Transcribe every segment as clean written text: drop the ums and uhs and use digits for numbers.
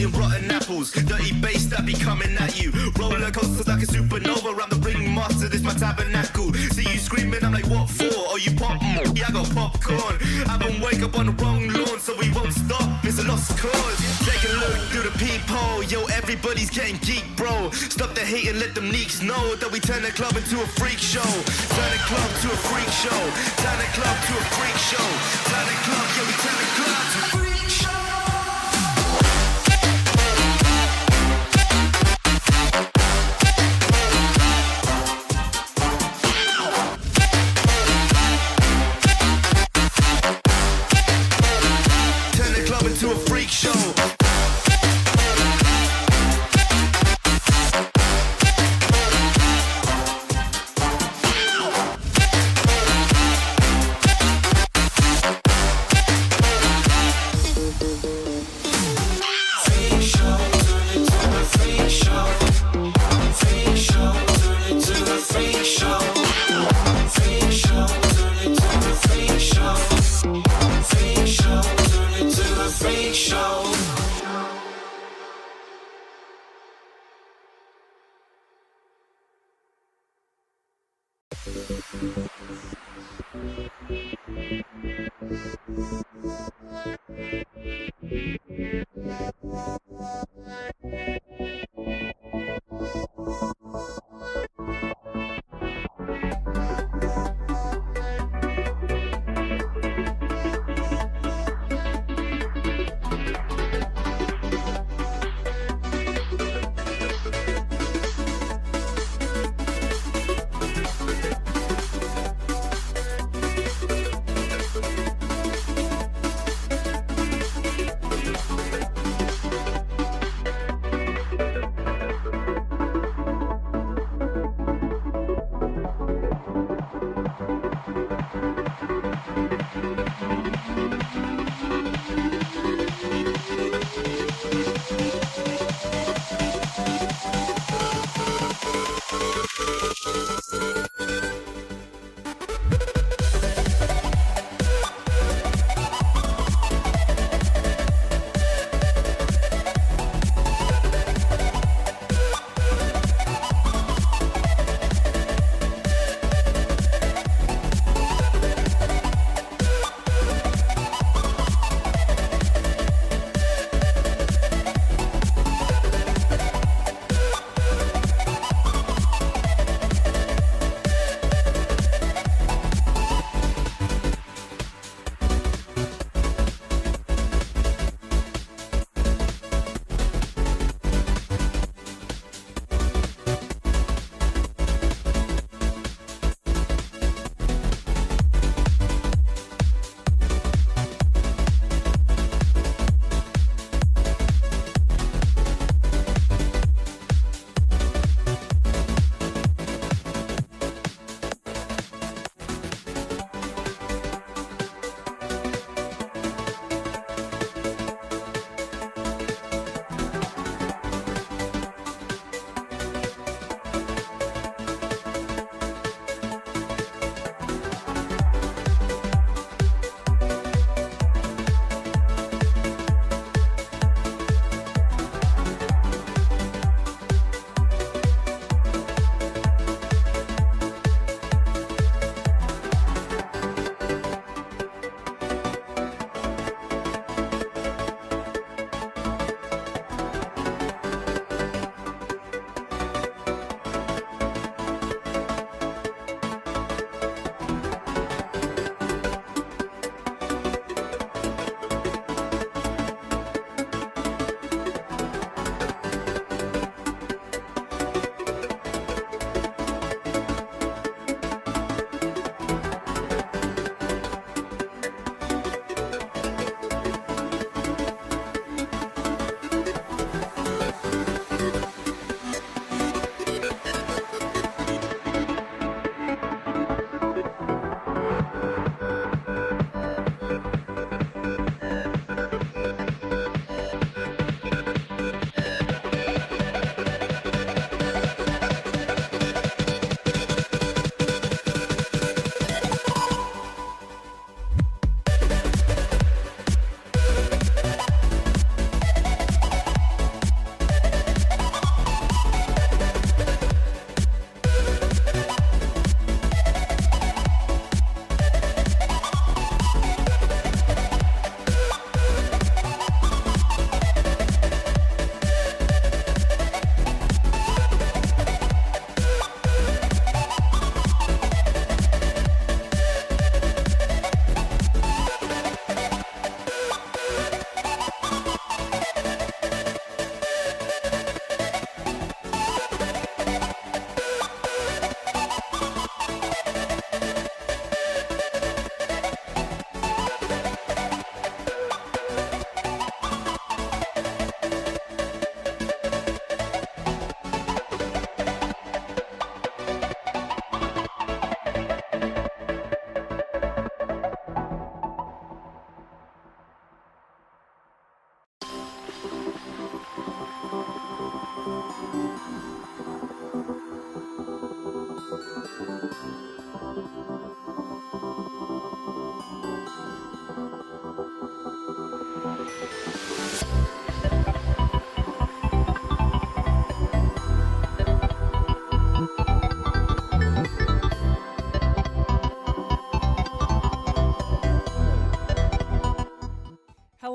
eating rotten apples. Dirty bass that be coming at you. Roller coasters like a supernova. I'm the ringmaster, this my tabernacle. See you screaming, I'm like, what for? Oh, you pop? Yeah, I got popcorn. I been wake up on the wrong lawn, so we won't stop. It's a lost cause. Take a look through the peephole. Yo, everybody's getting geek, bro. Stop the hate and let them neeks know that we turn the club into a freak show. Turn the club to a freak show. Turn the club to a freak show. Turn the club, yeah, we turn the club to a freak show. To a freak show.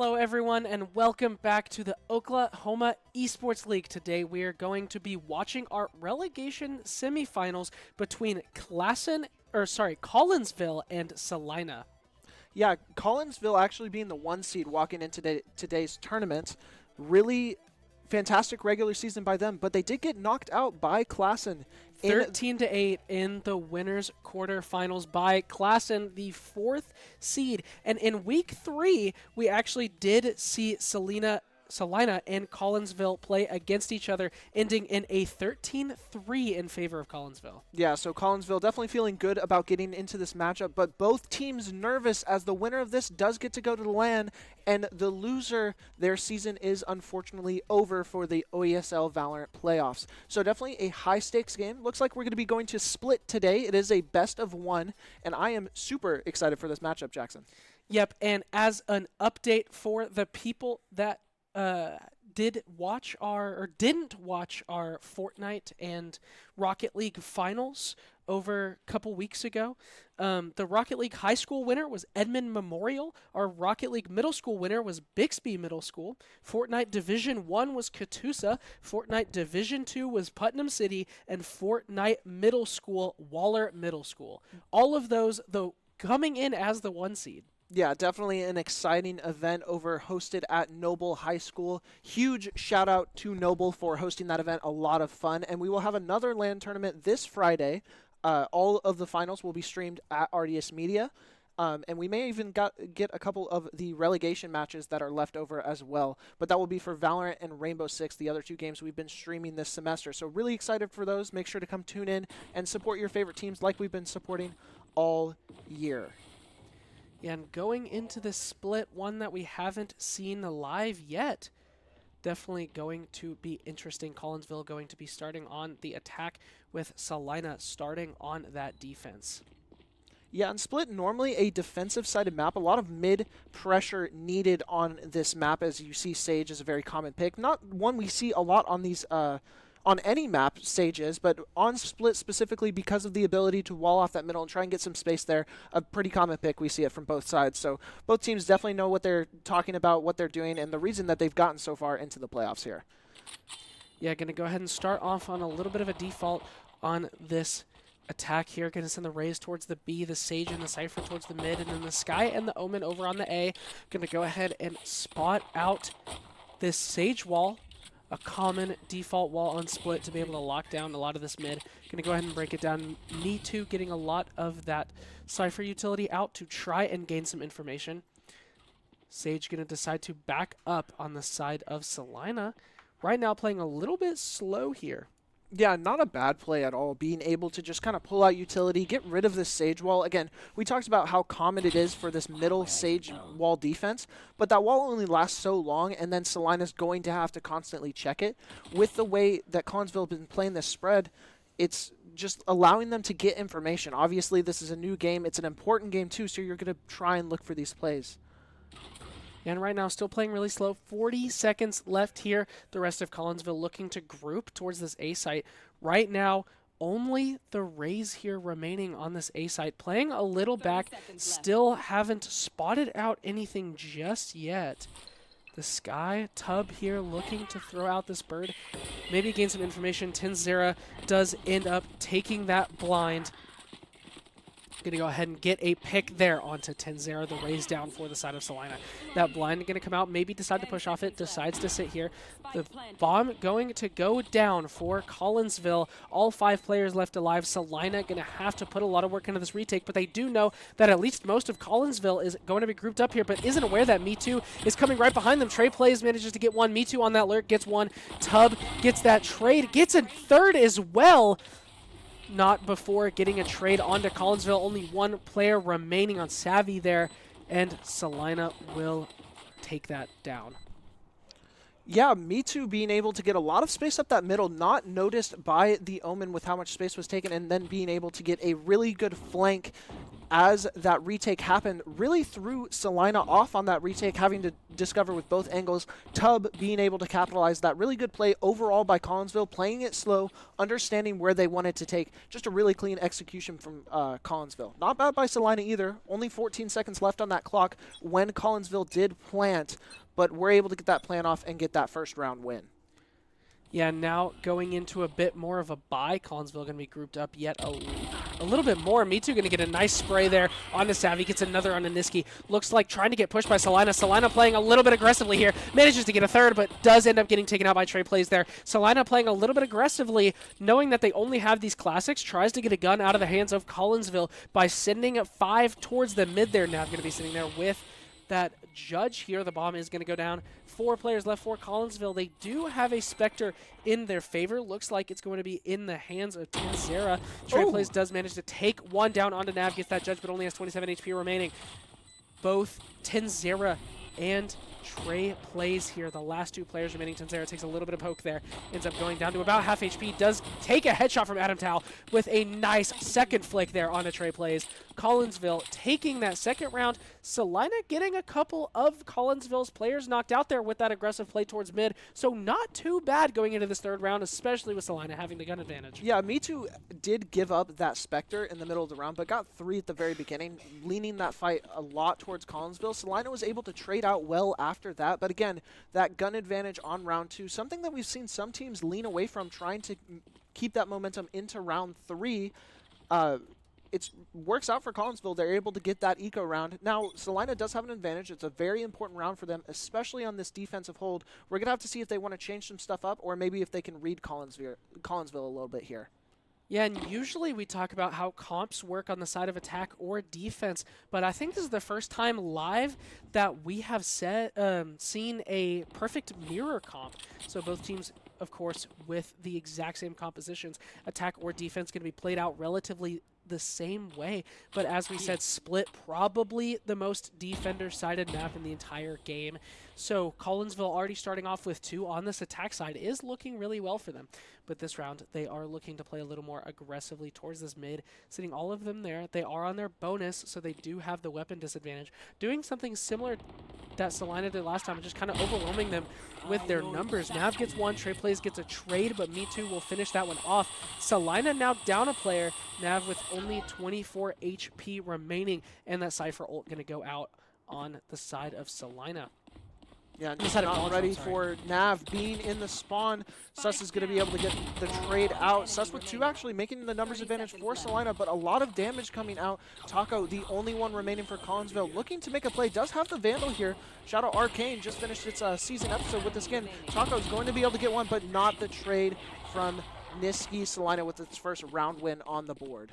Hello everyone and welcome back to the Oklahoma Esports League. Today we are going to be watching our relegation semifinals between Collinsville and Salina. Yeah, Collinsville actually being the 1 seed walking into today's tournament. Really fantastic regular season by them, but they did get knocked out by Klassen. 13-8 in the winners quarterfinals by Klassen, the 4th seed. And in week 3, we actually did see Salina and Collinsville play against each other, ending in a 13-3 in favor of Collinsville. Yeah, so Collinsville definitely feeling good about getting into this matchup, but both teams nervous as the winner of this does get to go to the LAN, and the loser, their season is unfortunately over for the OESL Valorant Playoffs. So definitely a high-stakes game. Looks like we're going to be going to split today. It is a best of 1, and I am super excited for this matchup, Jackson. Yep, and as an update for the people that didn't watch our Fortnite and Rocket League finals over a couple weeks ago. The Rocket League high school winner was Edmond Memorial. Our Rocket League middle school winner was Bixby Middle School. Fortnite Division 1 was Catoosa. Fortnite Division 2 was Putnam City. And Fortnite Middle School, Waller Middle School. All of those, though, coming in as the 1 seed. Yeah, definitely an exciting event hosted at Noble High School. Huge shout out to Noble for hosting that event. A lot of fun. And we will have another LAN tournament this Friday. All of the finals will be streamed at Artius Media. And we may even get a couple of the relegation matches that are left over as well. But that will be for Valorant and Rainbow Six, the other 2 games we've been streaming this semester. So really excited for those. Make sure to come tune in and support your favorite teams like we've been supporting all year. Yeah, and going into this split, one that we haven't seen live yet, definitely going to be interesting. Collinsville going to be starting on the attack with Salina starting on that defense. Yeah, and split normally a defensive-sided map. A lot of mid-pressure needed on this map, as you see Sage is a very common pick. Not one we see a lot on these on any map stages, but on split specifically because of the ability to wall off that middle and try and get some space there. A pretty common pick. We see it from both sides. So both teams definitely know what they're talking about, what they're doing, and the reason that they've gotten so far into the playoffs here. Yeah, going to go ahead and start off on a little bit of a default on this attack here. Going to send the Rays towards the B, the Sage and the Cypher towards the mid, and then the Sky and the Omen over on the A. Going to go ahead and spot out this Sage wall. A common default wall on split to be able to lock down a lot of this mid. Going to go ahead and break it down. Me2 getting a lot of that Cypher utility out to try and gain some information. Sage going to decide to back up on the side of Salina. Right now playing a little bit slow here. Yeah, not a bad play at all, being able to just kind of pull out utility, get rid of this Sage wall. Again, we talked about how common it is for this middle Sage wall defense, but that wall only lasts so long, and then Salina's going to have to constantly check it. With the way that Collinsville has been playing this spread, it's just allowing them to get information. Obviously, this is a new game. It's an important game, too, so you're going to try and look for these plays. And right now, still playing really slow. 40 seconds left here. The rest of Collinsville looking to group towards this A site. Right now, only the Rays here remaining on this A site. Playing a little back. Still haven't spotted out anything just yet. The Sky Tub here looking to throw out this bird. Maybe gain some information. Tenzera does end up taking that blind. Going to go ahead and get a pick there onto Tenzera. The Rays down for the side of Salina. That blind going to come out, maybe decide to push off it, decides to sit here. The bomb going to go down for Collinsville. All 5 players left alive. Salina going to have to put a lot of work into this retake, but they do know that at least most of Collinsville is going to be grouped up here, but isn't aware that Me2 is coming right behind them. Trey plays, manages to get one. Me2 on that lurk, gets one. Tub gets that trade, gets a third as well. Not before getting a trade onto Collinsville. Only 1 player remaining on Savvy there, and Salina will take that down. Yeah, Me2 being able to get a lot of space up that middle, not noticed by the Omen with how much space was taken, and then being able to get a really good flank as that retake happened, really threw Salina off on that retake, having to discover with both angles. Tub being able to capitalize that really good play overall by Collinsville, playing it slow, understanding where they wanted to take. Just a really clean execution from Collinsville. Not bad by Salina either. Only 14 seconds left on that clock when Collinsville did plant, but we're able to get that plan off and get that first round win. Yeah, now going into a bit more of a bye. Collinsville going to be grouped up yet a little bit more. Me Too going to get a nice spray there onto Savvy. Gets another on Niski. Looks like trying to get pushed by Salina. Salina playing a little bit aggressively here. Manages to get a third, but does end up getting taken out by Trey Plays there. Salina playing a little bit aggressively, knowing that they only have these classics. Tries to get a gun out of the hands of Collinsville by sending 5 towards the mid there. Now going to be sitting there with that judge here. The bomb is going to go down. 4 players left for Collinsville. They do have a Spectre in their favor. Looks like it's going to be in the hands of Tinzera. Trey Plays does manage to take one down onto Nav. Gets that judge, but only has 27 HP remaining. Both Tinzera and Trey Plays here. The last 2 players remaining. Tinzera takes a little bit of poke there. Ends up going down to about half HP. Does take a headshot from Adam Tao with a nice second flick there onto Trey Plays. Collinsville taking that second round. Salina getting a couple of Collinsville's players knocked out there with that aggressive play towards mid. So not too bad going into this third round, especially with Salina having the gun advantage. Yeah, Me Too did give up that Spectre in the middle of the round, but got 3 at the very beginning, leaning that fight a lot towards Collinsville. Salina was able to trade out well after that, but again, that gun advantage on round 2, something that we've seen some teams lean away from, trying to keep that momentum into round 3. It works out for Collinsville. They're able to get that eco round. Now, Salina does have an advantage. It's a very important round for them, especially on this defensive hold. We're going to have to see if they want to change some stuff up, or maybe if they can read Collinsville a little bit here. Yeah, and usually we talk about how comps work on the side of attack or defense, but I think this is the first time live that we have seen a perfect mirror comp. So both teams, of course, with the exact same compositions, attack or defense, going to be played out relatively the same way, but as we said, split probably the most defender-sided map in the entire game. So Collinsville already starting off with 2 on this attack side is looking really well for them. But this round, they are looking to play a little more aggressively towards this mid, sitting all of them there. They are on their bonus, so they do have the weapon disadvantage. Doing something similar that Salina did last time, just kind of overwhelming them with their numbers. Nav gets 1, Trey Plays gets a trade, but Me Too will finish that one off. Salina now down a player, Nav with only 24 HP remaining, and that Cypher ult going to go out on the side of Salina. Yeah, just not ready for Nav being in the spawn. Sus is going to be able to get the trade out. Sus with 2 actually making the numbers advantage for Salina, but a lot of damage coming out. Taco, the only one remaining for Collinsville, looking to make a play. Does have the Vandal here. Shout out Arcane, just finished its season episode with the skin. Taco's going to be able to get one, but not the trade from Niski. Salina with its first round win on the board.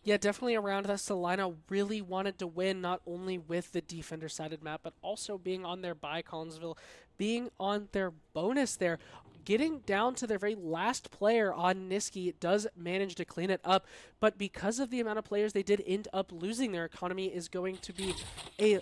Yeah, definitely around that. Salina really wanted to win, not only with the defender-sided map, but also being on their bye. Collinsville being on their bonus there. Getting down to their very last player on Niski does manage to clean it up, but because of the amount of players they did end up losing, their economy is going to be a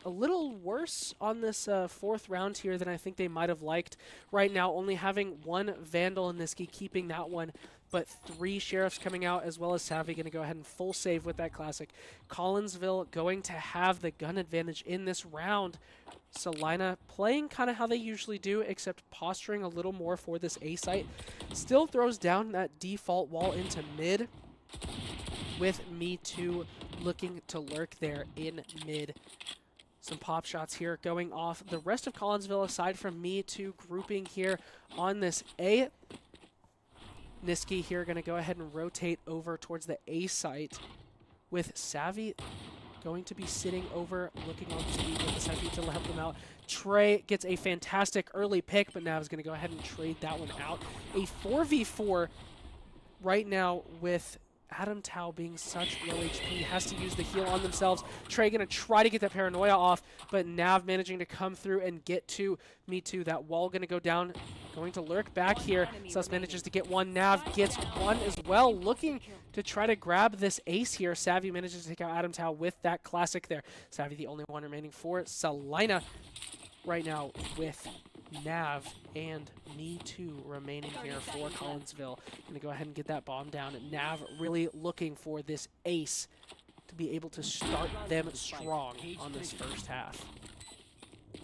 little worse on this 4th round here than I think they might have liked. Right now, only having 1 Vandal in Niski, keeping that one, but 3 Sheriffs coming out, as well as Savvy going to go ahead and full save with that classic. Collinsville going to have the gun advantage in this round. Salina playing kind of how they usually do, except posturing a little more for this A site. Still throws down that default wall into mid, with Me Too looking to lurk there in mid. Some pop shots here going off. The rest of Collinsville, aside from Me Too grouping here on this A. Niski here going to go ahead and rotate over towards the A site, with Savvy going to be sitting over, looking on speed with the Savvy to help them out. Trey gets a fantastic early pick, but now is going to go ahead and trade that one out. A 4v4 right now with Adam Tao being such low HP, has to use the heal on themselves. Trey going to try to get that paranoia off, but Nav managing to come through and get to Me Too. That wall going to go down, going to lurk back here. Sus manages to get 1. Nav gets 1 as well, looking to try to grab this ace here. Savvy manages to take out Adam Tao with that classic there. Savvy the only one remaining for Salina right now, with Nav and Me Too remaining here for Collinsville. Gonna go ahead and get that bomb down. Nav really looking for this ace to be able to start them strong on this first half.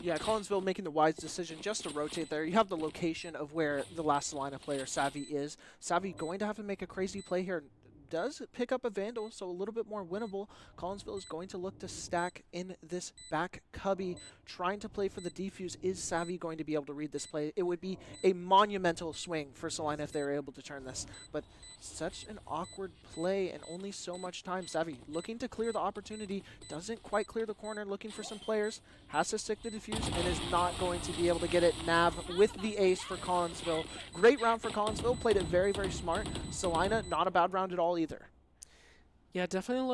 Yeah, Collinsville making the wise decision just to rotate there. You have the location of where the last Salina player, Savvy, is. Savvy going to have to make a crazy play here. Does pick up a Vandal, so a little bit more winnable. Collinsville is going to look to stack in this back cubby, trying to play for the defuse. Is Savvy going to be able to read this play? It would be a monumental swing for Salina if they were able to turn this, but such an awkward play and only so much time. Savvy looking to clear the opportunity, doesn't quite clear the corner, looking for some players, has to stick the defuse and is not going to be able to get it. Nav with the ace for Collinsville. Great round for Collinsville, played it very, very smart. Salina, not a bad round at all either. Yeah, definitely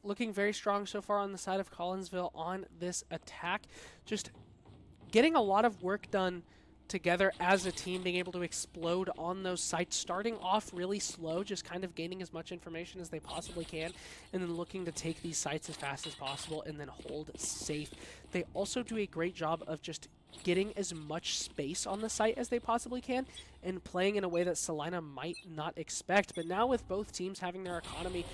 looking very strong so far on the side of Collinsville on this attack. Just getting a lot of work done together as a team, being able to explode on those sites, starting off really slow, just kind of gaining as much information as they possibly can, and then looking to take these sites as fast as possible and then hold safe. They also do a great job of just getting as much space on the site as they possibly can and playing in a way that Salina might not expect. But now with both teams having their economy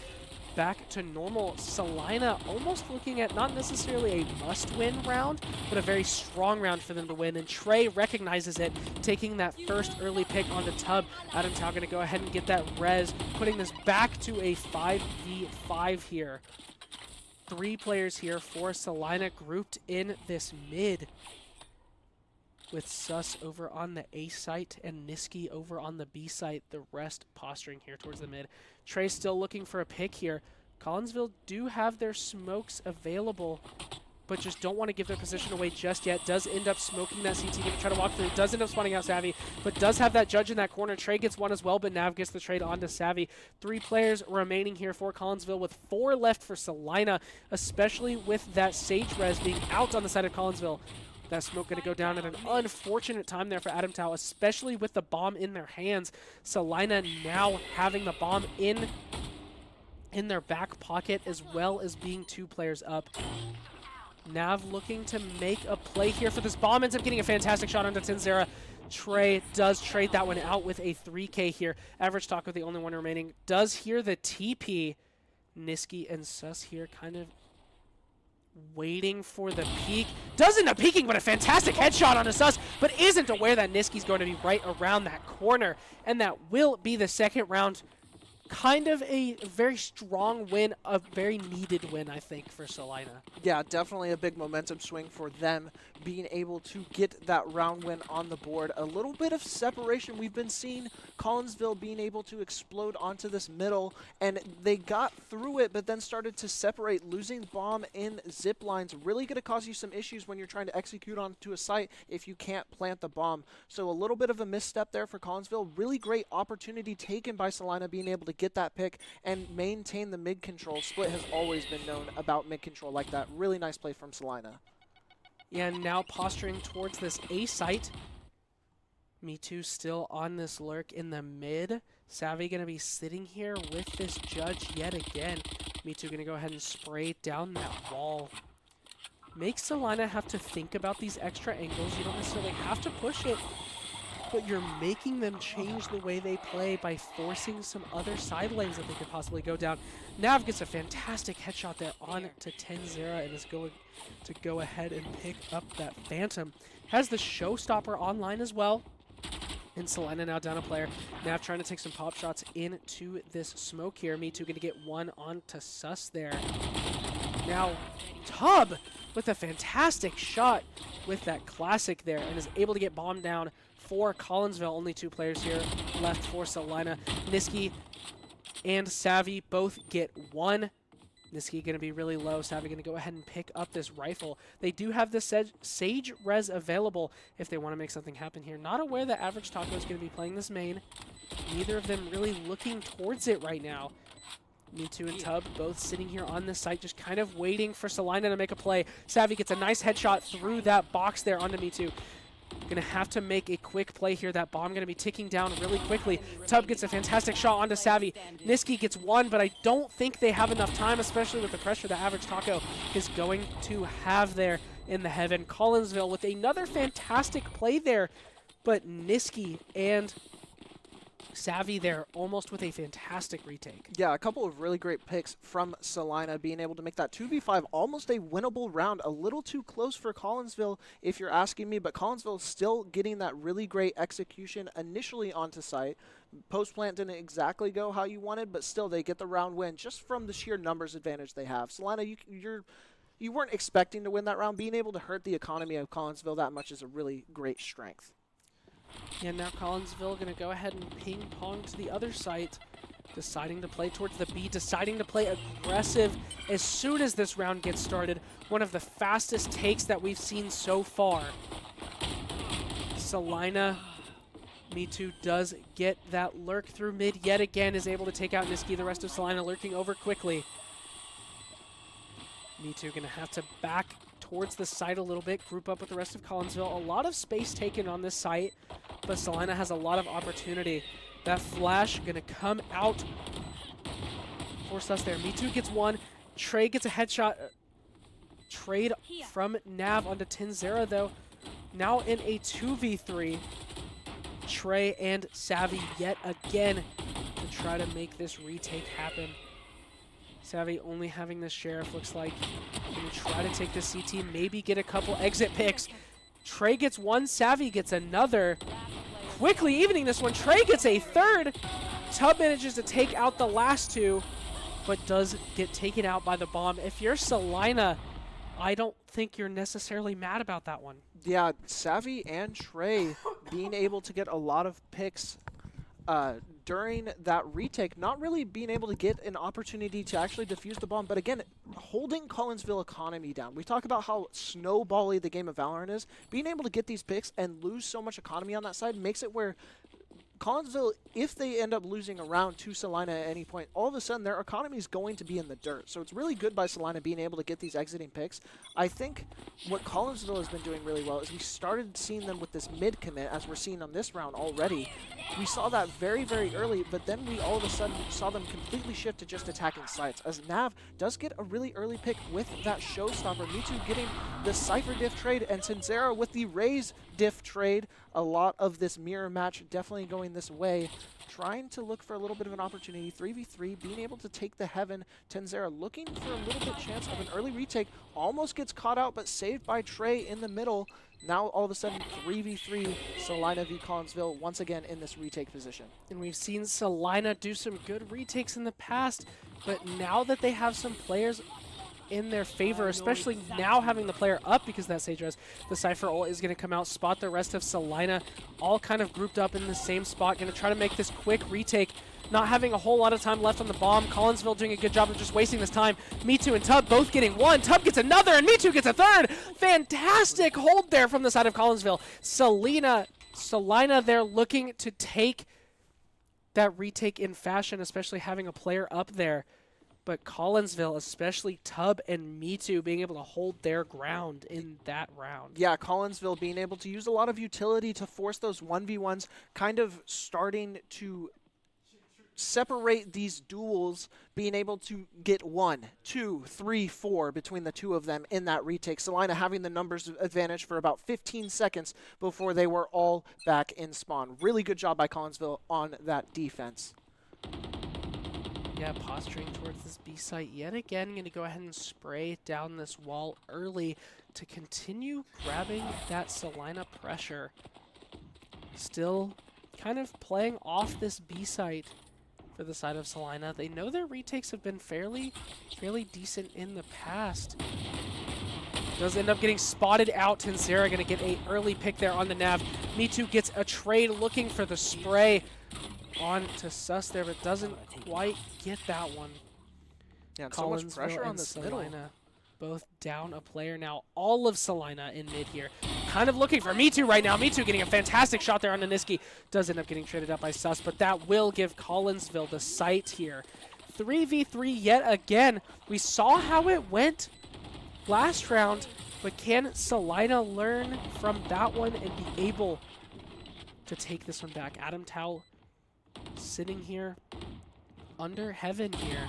back to normal, Salina almost looking at not necessarily a must-win round, but a very strong round for them to win. And Trey recognizes it, taking that first early pick onto Tub. Adamtow going to go ahead and get that res, putting this back to a 5v5 here. 3 players here for Salina grouped in this mid, with Sus over on the A site and Niski over on the B site, the rest posturing here towards the mid. Trey still looking for a pick here. Collinsville do have their smokes available, but just don't want to give their position away just yet. Does end up smoking that CT, going to try to walk through. Does end up spawning out Savvy, but does have that judge in that corner. Trey gets one as well, but Nav gets the trade onto Savvy. 3 players remaining here for Collinsville with 4 left for Salina, especially with that Sage res being out on the side of Collinsville. That smoke going to go down at an unfortunate time there for Adamtow, especially with the bomb in their hands. Salina now having the bomb in their back pocket, as well as being 2 players up. Nav looking to make a play here for this bomb, ends up getting a fantastic shot onto Tenzera. Trey does trade that one out with a 3K here. Average Taco, the only one remaining, does hear the TP. Niski and Sus here kind of waiting for the peek. Does end up peeking, but a fantastic headshot on a Sus, but isn't aware that Niski's going to be right around that corner. And that will be the second round. Kind of a very strong win, a very needed win, I think, for Salina. Yeah, definitely a big momentum swing for them, being able to get that round win on the board. A little bit of separation. We've been seeing Collinsville being able to explode onto this middle, and they got through it, but then started to separate. Losing bomb in zip lines really going to cause you some issues when you're trying to execute onto a site if you can't plant the bomb. So a little bit of a misstep there for Collinsville. Really great opportunity taken by Salina, being able to get that pick and maintain the mid control. Split has always been known about mid control like that. Really nice play from Salina. Yeah, and now posturing towards this A site. Me Too still on this lurk in the mid. Savvy going to be sitting here with this judge yet again. Me Too going to go ahead and spray down that wall. Makes Salina have to think about these extra angles. You don't necessarily have to push it, but you're making them change the way they play by forcing some other side lanes that they could possibly go down. Nav gets a fantastic headshot there on to Tenzera and is going to go ahead and pick up that Phantom. Has the Showstopper online as well. And Salina now down a player. Nav trying to take some pop shots into this smoke here. Me Too going to get one onto Sus there. Now, Tub with a fantastic shot with that classic there and is able to get bombed down for Collinsville. Only 2 players here left for Salina. Niski and Savvy both get 1. Niski going to be really low. Savvy going to go ahead and pick up this rifle. They do have the Sage res available if they want to make something happen here. Not aware that Average Taco is going to be playing this main. Neither of them really looking towards it right now. Me Too and Tub both sitting here on this site, just kind of waiting for Salina to make a play. Savvy gets a nice headshot through that box there onto Me Too. Going to have to make a quick play here. That bomb going to be ticking down really quickly. Tub gets a fantastic shot onto Savvy. Niski gets 1, but I don't think they have enough time, especially with the pressure that Average Taco is going to have there in the heaven. Collinsville with another fantastic play there, but Niski and Savvy there, almost with a fantastic retake. Yeah, a couple of really great picks from Salina, being able to make that 2v5 almost a winnable round. A little too close for Collinsville, if you're asking me, but Collinsville still getting that really great execution initially onto site. Post-plant didn't exactly go how you wanted, but still they get the round win just from the sheer numbers advantage they have. Salina, you weren't expecting to win that round. Being able to hurt the economy of Collinsville that much is a really great strength. Yeah, now Collinsville going to go ahead and ping pong to the other site, deciding to play towards the B, deciding to play aggressive as soon as this round gets started. One of the fastest takes that we've seen so far. Salina, Me2 does get that lurk through mid yet again, is able to take out Niski. The rest of Salina lurking over quickly. Me2 going to have to back towards the site a little bit, group up with the rest of Collinsville. A lot of space taken on this site, but Salina has a lot of opportunity. That flash going to come out. Force us there. Me2 gets one. Trey gets a headshot. Trade from Nav onto Tinzera, though. Now in a 2v3. Trey and Savvy yet again to try to make this retake happen. Savvy only having the Sheriff, looks like. Gonna try to take the CT, maybe get a couple exit picks. Trey gets one, Savvy gets another. Quickly evening this one, Trey gets a third. Tub manages to take out the last two, but does get taken out by the bomb. If you're Salina, I don't think you're necessarily mad about that one. Yeah, Savvy and Trey being able to get a lot of picks during that retake, not really being able to get an opportunity to actually defuse the bomb, but again, holding Collinsville economy down. We talk about how snowbally the game of Valorant is. Being able to get these picks and lose so much economy on that side makes it where Collinsville, if they end up losing a round to Salina at any point, all of a sudden their economy is going to be in the dirt. So it's really good by Salina being able to get these exiting picks. I think what Collinsville has been doing really well is we started seeing them with this mid commit, as we're seeing on this round already. We saw that very, very early, but then we all of a sudden saw them completely shift to just attacking sites, as Nav does get a really early pick with that showstopper. Me2 getting the Cypher diff trade, and Tinzera with the Raze diff trade. A lot of this mirror match definitely going this way. Trying to look for a little bit of an opportunity. 3v3, being able to take the heaven. Tinzera looking for a little bit chance of an early retake. Almost gets caught out, but saved by Trey in the middle. Now all of a sudden 3v3 Salina v Collinsville once again in this retake position. And we've seen Salina do some good retakes in the past, but now that they have some players in their favor, especially now having the player up because that Sage Res, the Cypher ult is going to come out, spot the rest of Salina, all kind of grouped up in the same spot, going to try to make this quick retake. Not having a whole lot of time left on the bomb. Collinsville doing a good job of just wasting this time. Me2 and Tub both getting one. Tub gets another, and Me2 gets a third. Fantastic hold there from the side of Collinsville. Salina there looking to take that retake in fashion, especially having a player up there. But Collinsville, especially Tub and Me2, being able to hold their ground in that round. Yeah, Collinsville being able to use a lot of utility to force those 1v1s, kind of starting to separate these duels, being able to get 1, 2, 3, 4 between the two of them in that retake. Salina having the numbers advantage for about 15 seconds before they were all back in spawn. Really good job by Collinsville on that defense. Yeah, posturing towards this B site yet again. Going to go ahead and spray down this wall early to continue grabbing that Salina pressure. Still kind of playing off this B site for the side of Salina. They know their retakes have been fairly decent in the past. Does end up getting spotted out. Tinzera going to get an early pick there on the Nav. Me2 gets a trade looking for the spray on to Sus there, but doesn't quite get that one. Yeah, so much pressure on this Salina middle. Both down a player now. All of Salina in mid here. Kind of looking for Me2 right now. Me2 getting a fantastic shot there on Niski. Does end up getting traded up by Sus, but that will give Collinsville the site here. 3v3 yet again. We saw how it went last round, but can Salina learn from that one and be able to take this one back? Adam Tao sitting here under heaven here.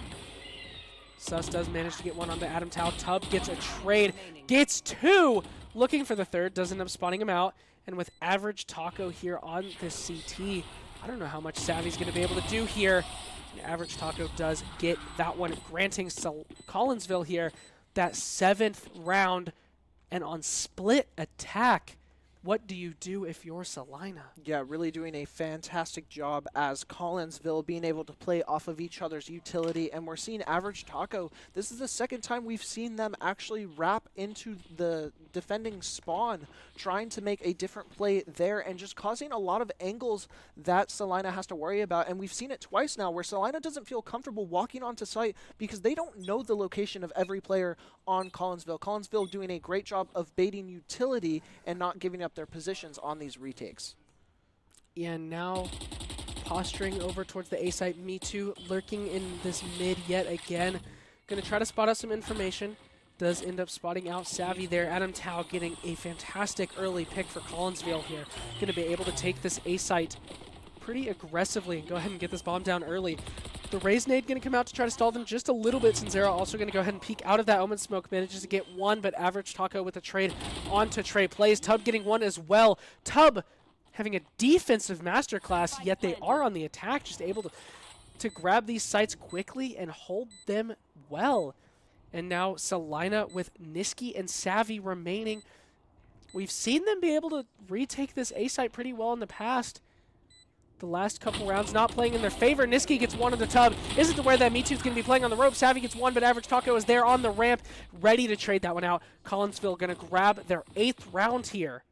Sus does manage to get one onto Adam Tao. Tub gets a trade, gets two, looking for the third, does end up spawning him out. And with average Taco here on this CT, I don't know how much Savvy's going to be able to do here. And Average Taco does get that one, granting Collinsville here that 7th round. And on split attack, what do you do if you're Salina? Yeah, really doing a fantastic job as Collinsville being able to play off of each other's utility. And we're seeing Average Taco. This is the second time we've seen them actually wrap into the defending spawn, trying to make a different play there and just causing a lot of angles that Salina has to worry about. And we've seen it twice now where Salina doesn't feel comfortable walking onto site because they don't know the location of every player on Collinsville. Collinsville doing a great job of baiting utility and not giving up their positions on these retakes. Yeah, now posturing over towards the A site. Me Too lurking in this mid yet again. Going to try to spot out some information. Does end up spotting out Savvy there. Adam Tao getting a fantastic early pick for Collinsville here. Going to be able to take this A site pretty aggressively and go ahead and get this bomb down early. The Raze nade going to come out to try to stall them just a little bit. Sinzera also going to go ahead and peek out of that Omen smoke. Manages to get one, but Average Taco with a trade onto Trey plays. Tub getting one as well. Tub having a defensive masterclass, yet they are on the attack, just able to grab these sites quickly and hold them well. And now Salina with Niski and Savvy remaining. We've seen them be able to retake this A site pretty well in the past. The last couple rounds not playing in their favor. Niski gets one on the Tub. Isn't aware that Me Too's going to be playing on the rope. Savvy gets one, but Average Taco is there on the ramp, ready to trade that one out. Collinsville going to grab their 8th round here.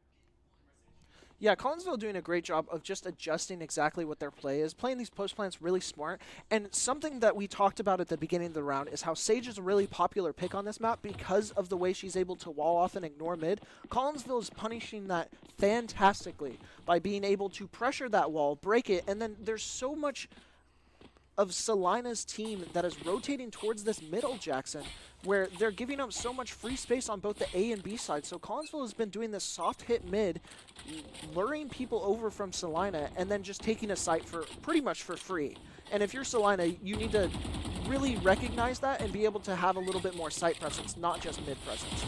Yeah, Collinsville doing a great job of just adjusting exactly what their play is, playing these post plants really smart. And something that we talked about at the beginning of the round is how Sage is a really popular pick on this map because of the way she's able to wall off and ignore mid. Collinsville is punishing that fantastically by being able to pressure that wall, break it, and then there's so much of Salina's team that is rotating towards this middle, Jackson, where they're giving up so much free space on both the A and B side. So Collinsville has been doing this soft hit mid, luring people over from Salina, and then just taking a site for pretty much for free. And if you're Salina, you need to really recognize that and be able to have a little bit more site presence, not just mid presence.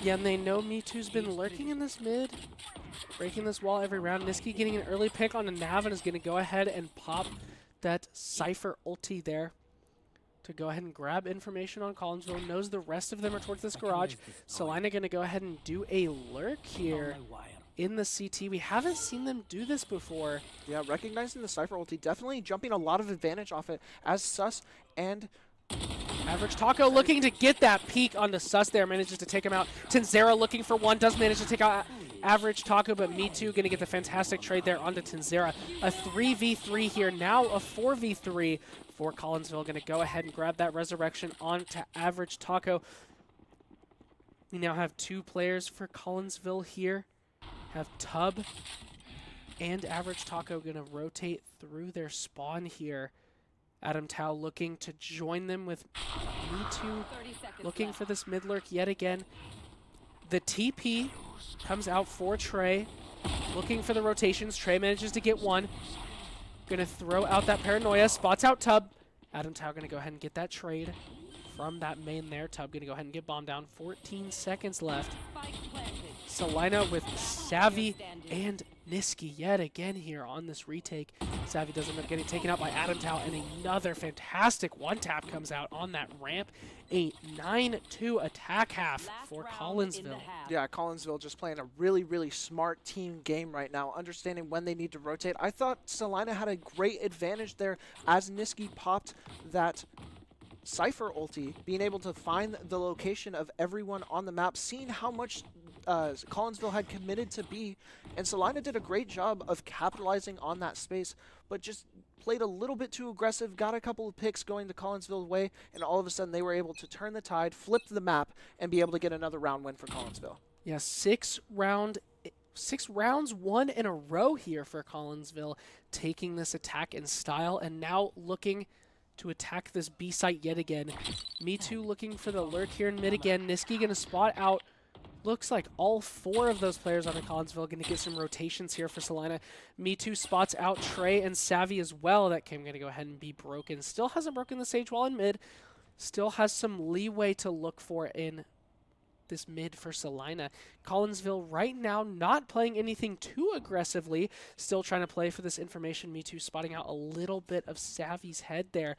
Yeah, and they know Me Too's been lurking in this mid, breaking this wall every round. Niski getting an early pick on a Nav and is going to go ahead and pop that Cypher ulti there to go ahead and grab information on Collinsville. Knows the rest of them are towards this garage. Salina going to go ahead and do a lurk here in the CT. We haven't seen them do this before. Yeah, recognizing the Cypher ulti, definitely jumping a lot of advantage off it as Sus and Average Taco looking to get that peek onto Sus there, manages to take him out. Tanzera looking for one, does manage to take out Average Taco, but Me Too going to get the fantastic trade there onto Tanzera. A 3v3 here, now a 4v3 for Collinsville. Going to go ahead and grab that resurrection onto Average Taco. We now have 2 players for Collinsville here. Have Tub and Average Taco going to rotate through their spawn here. Adam Tao looking to join them with Me Too, looking for this mid lurk yet again. The TP comes out for Trey, looking for the rotations. Trey manages to get one. Gonna throw out that paranoia, spots out Tub. Adam Tao gonna go ahead and get that trade from that main there. Tub gonna go ahead and get bombed down. 14 seconds left. Salina with Savvy and Niski yet again here on this retake. Savvy does end up getting taken out by Adam Tao, and another fantastic one-tap comes out on that ramp. A 9-2 attack half for Collinsville. Yeah, Collinsville just playing a really, really smart team game right now, understanding when they need to rotate. I thought Salina had a great advantage there as Niski popped that Cypher ulti, being able to find the location of everyone on the map, seeing how much Collinsville had committed to B, and Salina did a great job of capitalizing on that space, but just played a little bit too aggressive, got a couple of picks going to Collinsville's way, and all of a sudden they were able to turn the tide, flip the map, and be able to get another round win for Collinsville. Yeah, 6 rounds won in a row here for Collinsville, taking this attack in style, and now looking to attack this B site yet again. Me Too looking for the lurk here in mid again. Niski going to spot out, looks like all 4 of those players on the Collinsville going to get some rotations here for Salina. Me Too spots out Trey and Savvy as well. That came going to go ahead and be broken. Still hasn't broken the Sage wall in mid. Still has some leeway to look for in this mid for Salina. Collinsville right now not playing anything too aggressively, still trying to play for this information. Me Too spotting out a little bit of Savvy's head there.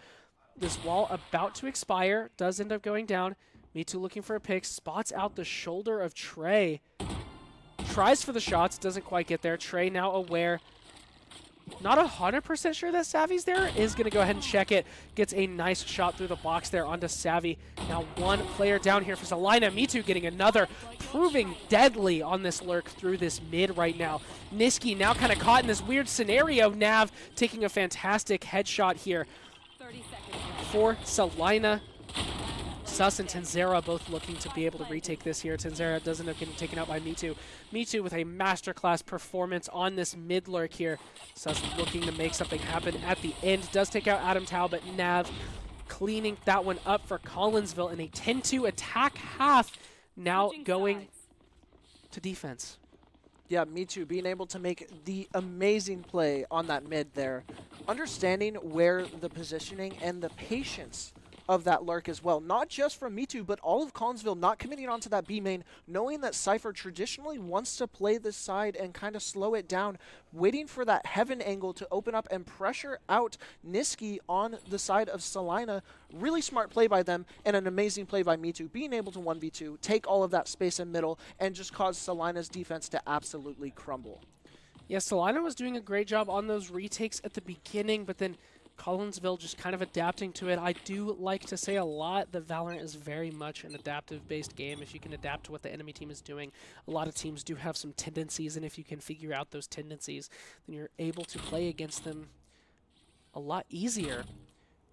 This wall about to expire, does end up going down. Me Too looking for a pick, spots out the shoulder of Trey. Tries for the shots, doesn't quite get there. Trey now aware. Not 100% sure that Savvy's there. Is going to go ahead and check it. Gets a nice shot through the box there onto Savvy. Now one player down here for Salina. Me Too getting another. Proving deadly on this lurk through this mid right now. Niski now kind of caught in this weird scenario. Nav taking a fantastic headshot here for Salina. Sus and Tenzera both looking to be able to retake this here. Tenzera does end up getting taken out by Me Too. Me Too with a masterclass performance on this mid lurk here. Sus looking to make something happen at the end. Does take out Adam Tao, but Nav cleaning that one up for Collinsville in a 10-2 attack half. Now going to defense. Yeah, Me Too being able to make the amazing play on that mid there. Understanding where the positioning and the patience of that lurk as well. Not just from Me Too, but all of Collinsville not committing onto that B main, knowing that Cypher traditionally wants to play this side and kind of slow it down, waiting for that heaven angle to open up and pressure out Niski on the side of Salina. Really smart play by them and an amazing play by Me Too, being able to 1v2, take all of that space in middle, and just cause Salina's defense to absolutely crumble. Yeah, Salina was doing a great job on those retakes at the beginning, but then Collinsville just kind of adapting to it. I do like to say a lot that Valorant is very much an adaptive-based game. If you can adapt to what the enemy team is doing, a lot of teams do have some tendencies, and if you can figure out those tendencies, then you're able to play against them a lot easier.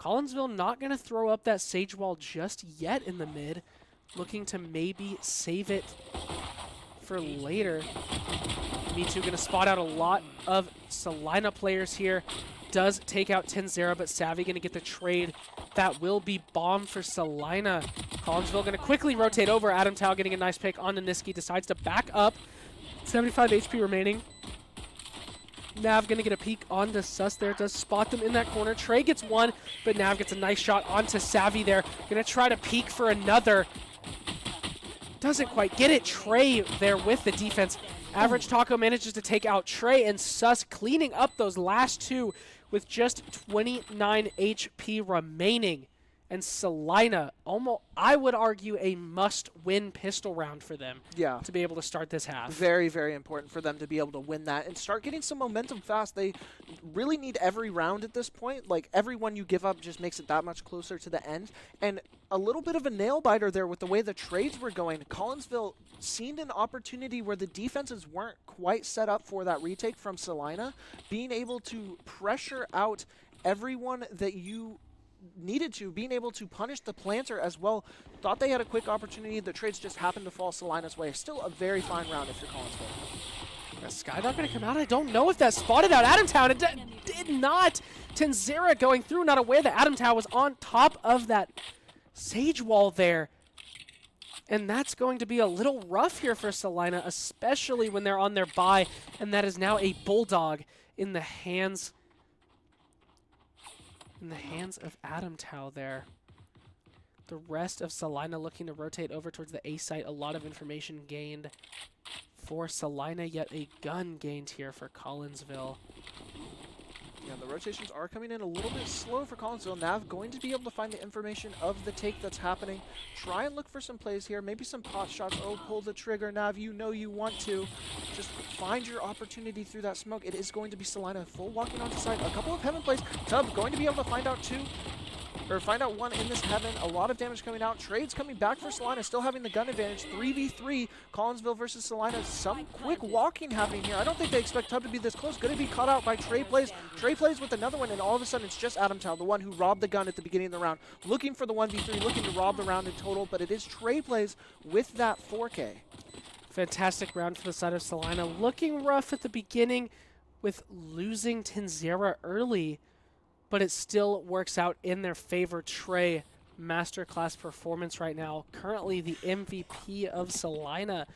Collinsville not going to throw up that Sage Wall just yet in the mid, looking to maybe save it for later. Me Too going to spot out a lot of Salina players here. Does take out Tenzera, but Savvy going to get the trade. That will be bomb for Salina. Collinsville going to quickly rotate over. Adam Tao getting a nice pick on Niski. Decides to back up. 75 HP remaining. Nav going to get a peek onto Sus there. Does spot them in that corner. Trey gets one, but Nav gets a nice shot onto Savvy there. Going to try to peek for another. Doesn't quite get it. Trey there with the defense. Average Taco manages to take out Trey, and Sus cleaning up those last two with just 29 HP remaining. And Salina, almost, I would argue, a must-win pistol round for them to be able to start this half. Very, very important for them to be able to win that and start getting some momentum fast. They really need every round at this point. Like, every one you give up just makes it that much closer to the end. And a little bit of a nail-biter there with the way the trades were going. Collinsville seen an opportunity where the defenses weren't quite set up for that retake from Salina, being able to pressure out everyone that you needed to, being able to punish the planter as well. Thought they had a quick opportunity. The trades just happened to fall Salina's way. Still a very fine round if you're Collinsville. Is Skydog going to come out? I don't know if that spotted out Adam Town. It did not. Tenzera going through, not aware that Adam Town was on top of that Sage Wall there. And that's going to be a little rough here for Salina, especially when they're on their bye. And that is now a Bulldog in the hands of Adam Tao there. The rest of Salina looking to rotate over towards the A site. A lot of information gained for Salina, yet a gun gained here for Collinsville. Yeah, the rotations are coming in a little bit slow for Collinsville. Nav going to be able to find the information of the take that's happening. Try and look for some plays here, maybe some pot shots. Oh, pull the trigger, Nav, you know you want to. Just find your opportunity through that smoke. It is going to be Salina full walking onto site. A couple of heaven plays. Tub going to be able to find out two. Or find out one in this heaven. A lot of damage coming out. Trades coming back for Salina, still having the gun advantage. 3v3, Collinsville versus Salina. Some quick walking happening here. I don't think they expect Tub to be this close. Going to be caught out by Trey Plays. Trey Plays with another one, and all of a sudden it's just Adam Tao, the one who robbed the gun at the beginning of the round. Looking for the 1v3, looking to rob the round in total, but it is Trey Plays with that 4K. Fantastic round for the side of Salina. Looking rough at the beginning with losing Tenzera early, but it still works out in their favor. Trey, masterclass performance right now. Currently the MVP of Salina,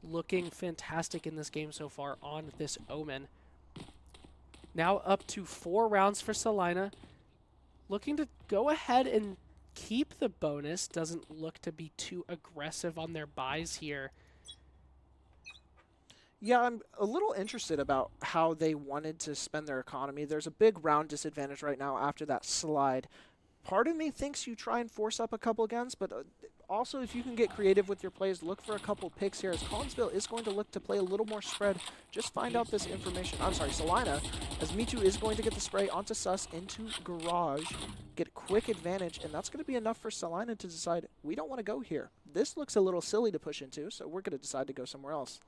looking fantastic in this game so far on this Omen. Now up to 4 rounds for Salina. Looking to go ahead and keep the bonus. Doesn't look to be too aggressive on their buys here. Yeah, I'm a little interested about how they wanted to spend their economy. There's a big round disadvantage right now after that slide. Part of me thinks you try and force up a couple guns, but also if you can get creative with your plays, look for a couple picks here, as Collinsville is going to look to play a little more spread. Just find out this information. I'm sorry, Salina, as Me Too is going to get the spray onto Sus into Garage, get quick advantage, and that's going to be enough for Salina to decide, we don't want to go here. This looks a little silly to push into, so we're going to decide to go somewhere else.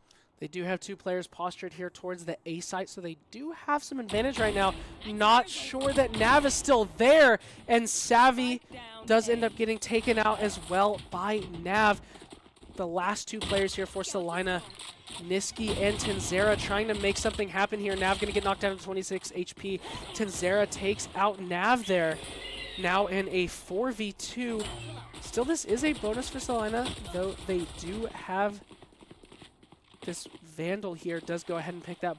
They do have 2 players postured here towards the A site, so they do have some advantage right now. Not sure that Nav is still there, and Savvy does end up getting taken out as well by Nav. The last 2 players here for Salina, Niski and Tanzera, trying to make something happen here. Nav going to get knocked down to 26 HP. Tanzera takes out Nav there. Now in a 4v2. Still, this is a bonus for Salina, though they do have... This Vandal here does go ahead and pick up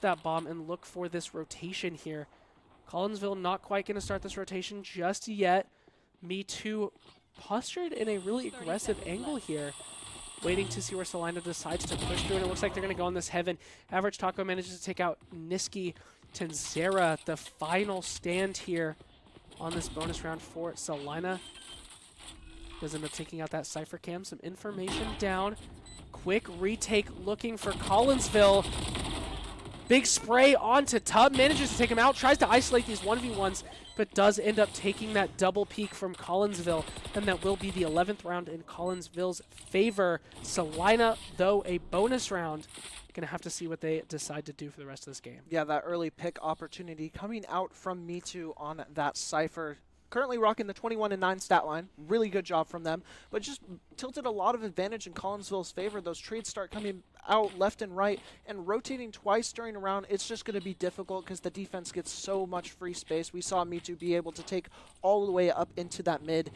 that bomb and look for this rotation here. Collinsville not quite going to start this rotation just yet. Me Too postured in a really aggressive angle here, waiting to see where Salina decides to push through, and it looks like they're going to go on this heaven. Average Taco manages to take out Niski. Tanzera, the final stand here on this bonus round for Salina. Does end up taking out that Cypher Cam. Some information down. Quick retake looking for Collinsville. Big spray onto Tub. Manages to take him out. Tries to isolate these 1v1s, but does end up taking that double peek from Collinsville. And that will be the 11th round in Collinsville's favor. Salina, though, a bonus round. Going to have to see what they decide to do for the rest of this game. Yeah, that early pick opportunity coming out from Me Too on that Cypher. Currently rocking the 21-9 stat line. Really good job from them. But just tilted a lot of advantage in Collinsville's favor. Those trades start coming out left and right and rotating twice during a round. It's just going to be difficult because the defense gets so much free space. We saw Me Too be able to take all the way up into that mid.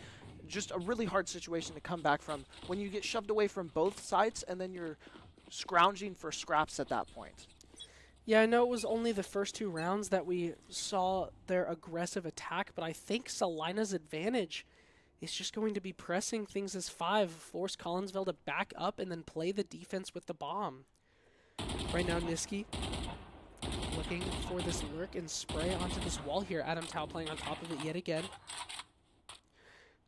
Just a really hard situation to come back from when you get shoved away from both sides and then you're scrounging for scraps at that point. Yeah, I know it was only the first 2 rounds that we saw their aggressive attack, but I think Salina's advantage is just going to be pressing things as 5, force Collinsville to back up and then play the defense with the bomb. Right now, Niski looking for this lurk and spray onto this wall here. Adam Tao playing on top of it yet again.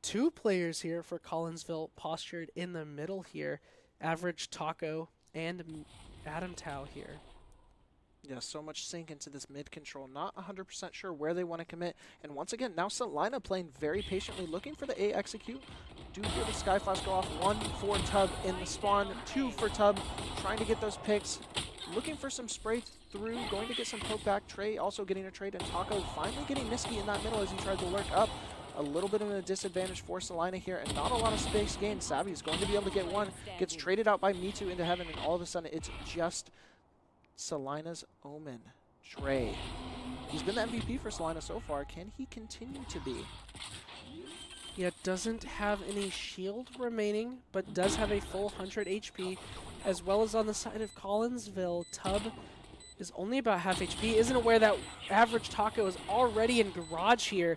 2 players here for Collinsville postured in the middle here. Average Taco and Adam Tao here. Yeah, so much sink into this mid control. Not 100% sure where they want to commit. And once again, now Salina playing very patiently, looking for the A execute. Do hear the Sky Flash go off. 1 for Tub in the spawn. 2 for Tub, trying to get those picks. Looking for some spray through, going to get some poke back. Trey also getting a trade, and Taco finally getting Niski in that middle as he tried to lurk up. A little bit of a disadvantage for Salina here, and not a lot of space gained. Savvy is going to be able to get one. Gets traded out by Me Too into heaven, and all of a sudden it's just Salina's Omen, Trey. He's been the MVP for Salina so far. Can he continue to be? Yeah, doesn't have any shield remaining, but does have a full 100 HP, as well as on the side of Collinsville. Tub is only about half HP, isn't aware that Average Taco is already in Garage here,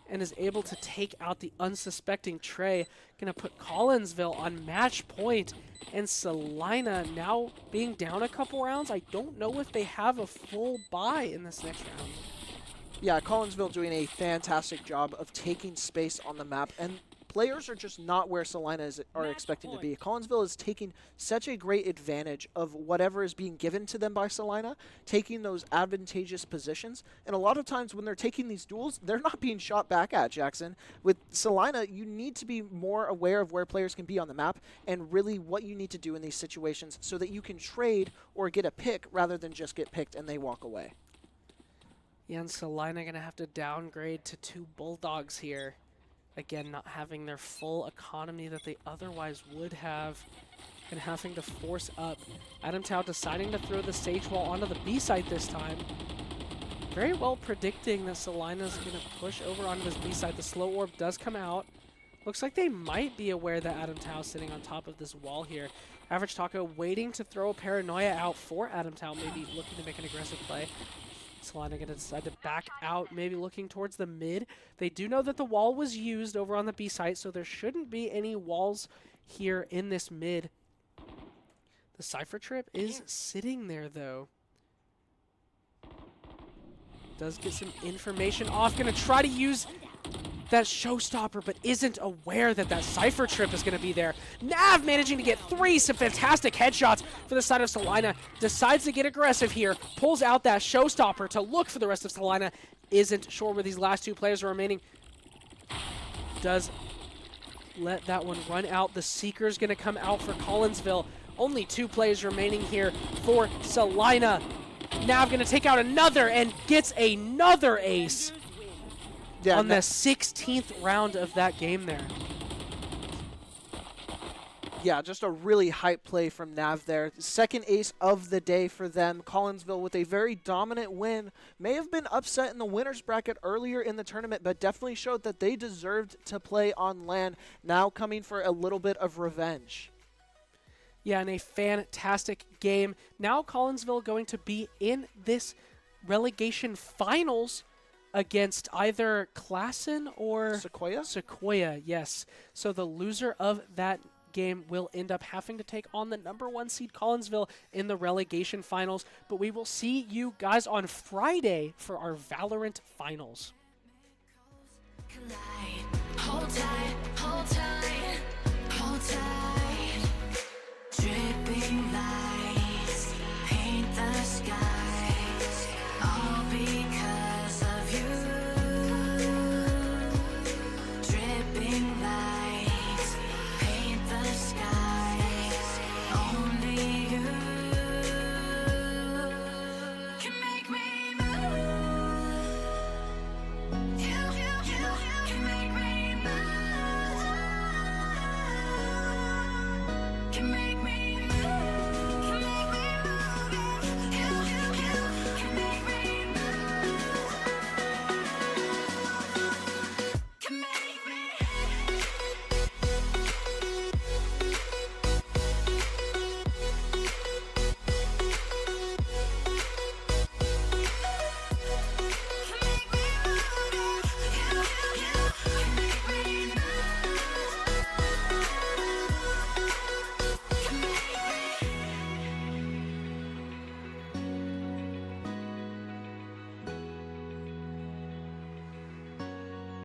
and is able to take out the unsuspecting Trey. Gonna put Collinsville on match point, and Salina now being down a couple rounds. I don't know if they have a full buy in this next round. Yeah, Collinsville doing a fantastic job of taking space on the map, and players are just not where Salina are expecting to be. Collinsville is taking such a great advantage of whatever is being given to them by Salina, taking those advantageous positions, and a lot of times when they're taking these duels, they're not being shot back at, Jackson. With Salina, you need to be more aware of where players can be on the map and really what you need to do in these situations so that you can trade or get a pick rather than just get picked and they walk away. Yeah, and Salina going to have to downgrade to 2 Bulldogs here. Again, not having their full economy that they otherwise would have, and having to force up. Adam Tao deciding to throw the Sage Wall onto the B site this time. Very well predicting that Salina's going to push over onto this B site. The Slow Orb does come out. Looks like they might be aware that Adam Tao's sitting on top of this wall here. Average Taco waiting to throw a Paranoia out for Adam Tao, maybe looking to make an aggressive play. Salina going to decide to back out, maybe looking towards the mid. They do know that the wall was used over on the B site, so there shouldn't be any walls here in this mid. The Cypher Trip is sitting there, though. Does get some information off. Going to try to use that showstopper, but isn't aware that that Cypher Trip is going to be there. Nav managing to get 3 some fantastic headshots for the side of Salina. Decides to get aggressive here. Pulls out that showstopper to look for the rest of Salina. Isn't sure where these last 2 players are remaining. Does let that one run out. The Seeker's going to come out for Collinsville. Only 2 players remaining here for Salina. Nav going to take out another and gets another ace. Yeah, on the 16th round of that game there. Yeah, just a really hype play from Nav there. Second ace of the day for them. Collinsville with a very dominant win. May have been upset in the winner's bracket earlier in the tournament, but definitely showed that they deserved to play on LAN. Now coming for a little bit of revenge. Yeah, and a fantastic game. Now Collinsville going to be in this relegation finals against either Klassen or Sequoia? Sequoia, yes. So the loser of that game will end up having to take on the #1 seed Collinsville in the relegation finals. But we will see you guys on Friday for our Valorant finals. Hold tight, hold tight, hold tight.